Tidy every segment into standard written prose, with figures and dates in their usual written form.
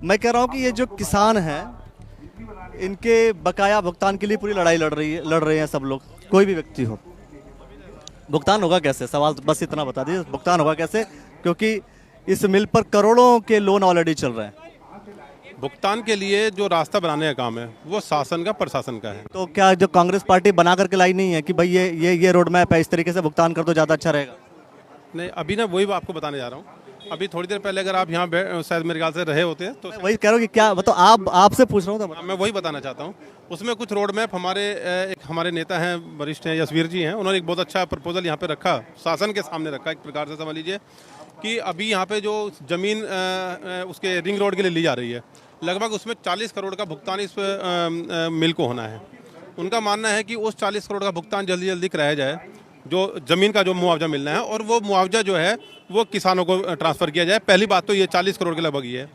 मैं कह रहा हूँ कि ये जो किसान हैं इनके बकाया भुगतान के लिए पूरी लड़ाई लड़ रहे हैं सब लोग, कोई भी व्यक्ति हो। भुगतान होगा कैसे, सवाल बस इतना बता दीजिए, भुगतान होगा कैसे, क्योंकि इस मिल पर करोड़ों के लोन ऑलरेडी चल रहे हैं। भुगतान के लिए जो रास्ता बनाने का काम है वो शासन का, प्रशासन का है। तो क्या जो कांग्रेस पार्टी बना करके लाई नहीं है कि भाई ये रोड मैप है, इस तरीके से भुगतान कर दो, ज़्यादा अच्छा रहेगा? नहीं, अभी ना वही आपको बताने जा रहा हूँ। अभी थोड़ी देर पहले अगर आप यहाँ शायद मेरे ख्याल से रहे होते हैं तो वही कह रहा हूँ कि क्या मतलब आपसे पूछ रहा हूँ। मैं वही बताना चाहता हूँ। उसमें कुछ रोड मैप हमारे नेता हैं, वरिष्ठ हैं, यशवीर जी हैं, उन्होंने एक बहुत अच्छा प्रपोजल यहाँ पे रखा, शासन के सामने रखा। एक प्रकार से समझ लीजिए कि अभी यहाँ पे जो जमीन उसके रिंग रोड के लिए ली जा रही है, लगभग उसमें 40 करोड़ का भुगतान इस मिल को होना है। उनका मानना है कि उस 40 करोड़ का भुगतान जल्दी जल्दी कराया जाए, जो ज़मीन का जो मुआवजा मिलना है, और वो मुआवजा जो है वो किसानों को ट्रांसफ़र किया जाए। पहली बात तो ये 40 करोड़ के लगभग ही है।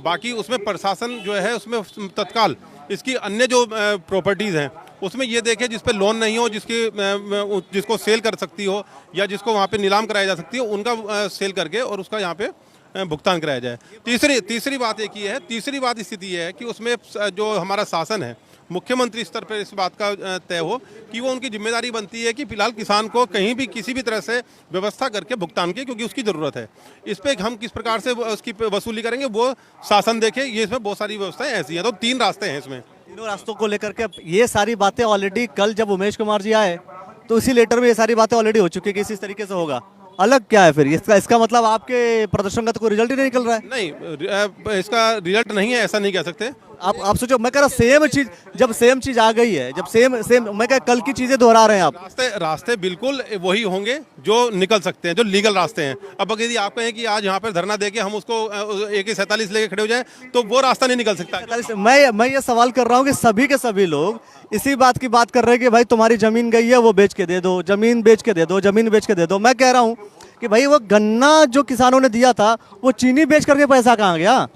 बाकी उसमें प्रशासन जो है उसमें तत्काल इसकी अन्य जो प्रॉपर्टीज़ हैं उसमें ये देखे जिस पे लोन नहीं हो, जिसको सेल कर सकती हो या जिसको वहाँ पे नीलाम कराई जा सकती हो, उनका सेल करके और उसका यहाँ पे भुगतान कराया जाए। तीसरी बात एक ही है, तीसरी बात स्थिति ये है कि उसमें जो हमारा शासन है, मुख्यमंत्री स्तर पर इस बात का तय हो कि वो उनकी जिम्मेदारी बनती है कि फिलहाल किसान को कहीं भी किसी भी तरह से व्यवस्था करके भुगतान की, क्योंकि उसकी ज़रूरत है। इस पर हम किस प्रकार से उसकी वसूली करेंगे वो शासन देखे। ये इसमें बहुत सारी व्यवस्थाएं ऐसी हैं। तो 3 रास्ते हैं इसमें। तीनों रास्तों को लेकर के ये सारी बातें ऑलरेडी कल जब उमेश कुमार जी आए तो इसी लेटर में ये सारी बातें ऑलरेडी हो चुकी है कि इस तरीके से होगा। अलग क्या है फिर इसका मतलब आपके प्रदर्शन का तो कोई रिजल्ट ही नहीं निकल रहा है? नहीं, इसका रिजल्ट नहीं है, ऐसा नहीं कह सकते आप सोचो, मैं कह रहा सेम चीज, जब सेम चीज आ गई है, जब सेम मैं कह कल की चीजें दोहरा रहे हैं आप। रास्ते बिल्कुल वही होंगे जो निकल सकते हैं, जो लीगल रास्ते हैं। अब अगर यदि आप कहें कि आज यहाँ पर धरना देके हम उसको AK-47 लेके खड़े हो जाए तो वो रास्ता नहीं निकल सकता। मैं ये सवाल कर रहा हूँ कि सभी के सभी लोग इसी बात की बात कर रहे हैं कि भाई तुम्हारी जमीन गई है वो बेच के दे दो, जमीन बेच के दे दो, जमीन बेच के दे दो। मैं कह रहा हूँ कि भाई वो गन्ना जो किसानों ने दिया था वो चीनी बेच करके पैसा कहाँ गया?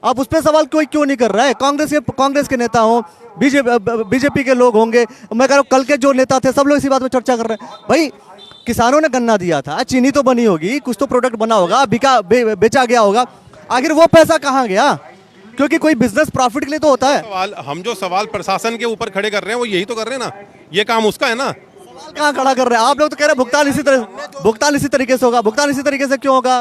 आप उस पर सवाल कोई क्यों नहीं कर रहा है? कांग्रेस के नेता हो, बीजेपी के लोग होंगे, मैं कह रहा हूँ कल के जो नेता थे सब लोग इसी बात में चर्चा कर रहे हैं। भाई किसानों ने गन्ना दिया था, चीनी तो बनी होगी, कुछ तो प्रोडक्ट बना होगा, बेचा गया होगा, आखिर वो पैसा कहाँ गया? क्योंकि कोई बिजनेस प्रॉफिट के लिए तो होता है। हम जो सवाल प्रशासन के ऊपर खड़े कर रहे हैं वो यही तो कर रहे हैं ना, ये काम उसका है ना। कहाँ खड़ा कर रहे हैं आप लोग? तो कह रहे हैं भुगतान इसी तरीके से होगा। भुगतान इसी तरीके से क्यों होगा?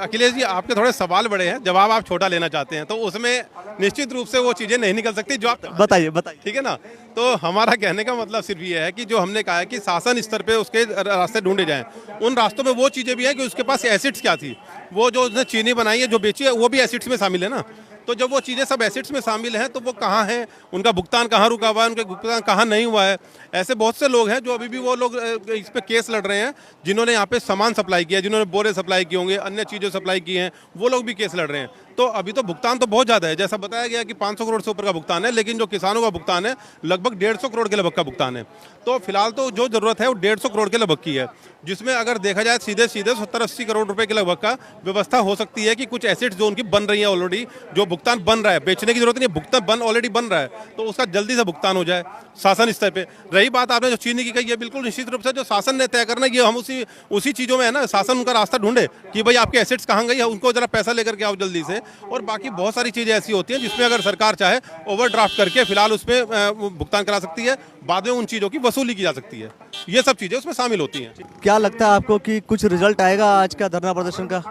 अखिलेश जी, आपके थोड़े सवाल बड़े हैं, जवाब आप छोटा लेना चाहते हैं, तो उसमें निश्चित रूप से वो चीजें नहीं निकल सकती जो आप बताइए। ठीक है ना। तो हमारा कहने का मतलब सिर्फ ये है कि जो हमने कहा है कि शासन स्तर पे उसके रास्ते ढूंढे जाएं। उन रास्तों में वो चीजें भी हैं कि उसके पास एसिड्स क्या थी, वो जो उसने चीनी बनाई है, जो बेची है, वो भी एसिड्स में शामिल है ना। तो जब वो चीज़ें सब एसिड्स में शामिल हैं तो वो कहाँ हैं, उनका भुगतान कहाँ रुका हुआ है, उनका भुगतान कहाँ नहीं हुआ है। ऐसे बहुत से लोग हैं जो अभी भी वो लोग इस पे केस लड़ रहे हैं, जिन्होंने यहाँ पे सामान सप्लाई किया, जिन्होंने बोरे सप्लाई किए होंगे, अन्य चीज़ें सप्लाई की हैं, वो लोग भी केस लड़ रहे हैं। तो अभी तो भुगतान तो बहुत ज़्यादा है, जैसा बताया गया कि 500 करोड़ से ऊपर का भुगतान है, लेकिन जो किसानों का भुगतान है लगभग 150 करोड़ के लगभग का भुगतान है। तो फिलहाल तो जो ज़रूरत है वो 150 करोड़ के लगभग की है, जिसमें अगर देखा जाए सीधे 70-80 करोड़ रुपए के लगभग का व्यवस्था हो सकती है कि कुछ एसेट्स जो उनकी बन रही है ऑलरेडी, जो भुगतान बन रहा है, बेचने की जरूरत नहीं, भुगतान ऑलरेडी बन रहा है, तो उसका जल्दी से भुगतान हो जाए शासन स्तर पे। रही बात आपने जो चीनी की कही, ये बिल्कुल निश्चित रूप से जो शासन ने तय करना, ये हम उसी चीज़ों में है ना, शासन उनका रास्ता ढूंढे कि भाई आपके एसेट्स कहाँ गई है, उनको जरा पैसा लेकर के आओ जल्दी से। और बाकी बहुत सारी चीज़ें ऐसी होती हैं जिसमें अगर सरकार चाहे ओवरड्राफ्ट करके फिलहाल उसमें भुगतान करा सकती है, बाद में उन चीज़ों की वसूली की जा सकती है। ये सब चीज़ें उसमें शामिल होती हैं। क्या लगता है आपको कि कुछ रिजल्ट आएगा आज का धरना प्रदर्शन का?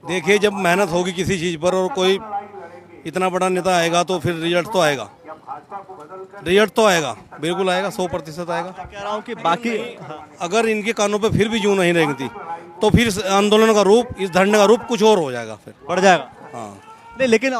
देखिए, जब मेहनत होगी किसी चीज़ पर और कोई इतना बड़ा नेता आएगा तो फिर रिजल्ट तो आएगा, बिल्कुल आएगा, 100% आएगा। कह रहा हूँ कि बाकी अगर इनके कानों पे फिर भी जूं नहीं रेंगती तो फिर आंदोलन का रूप, इस धरने का रूप कुछ और हो जाएगा, फिर बढ़ जाएगा। हाँ नहीं, लेकिन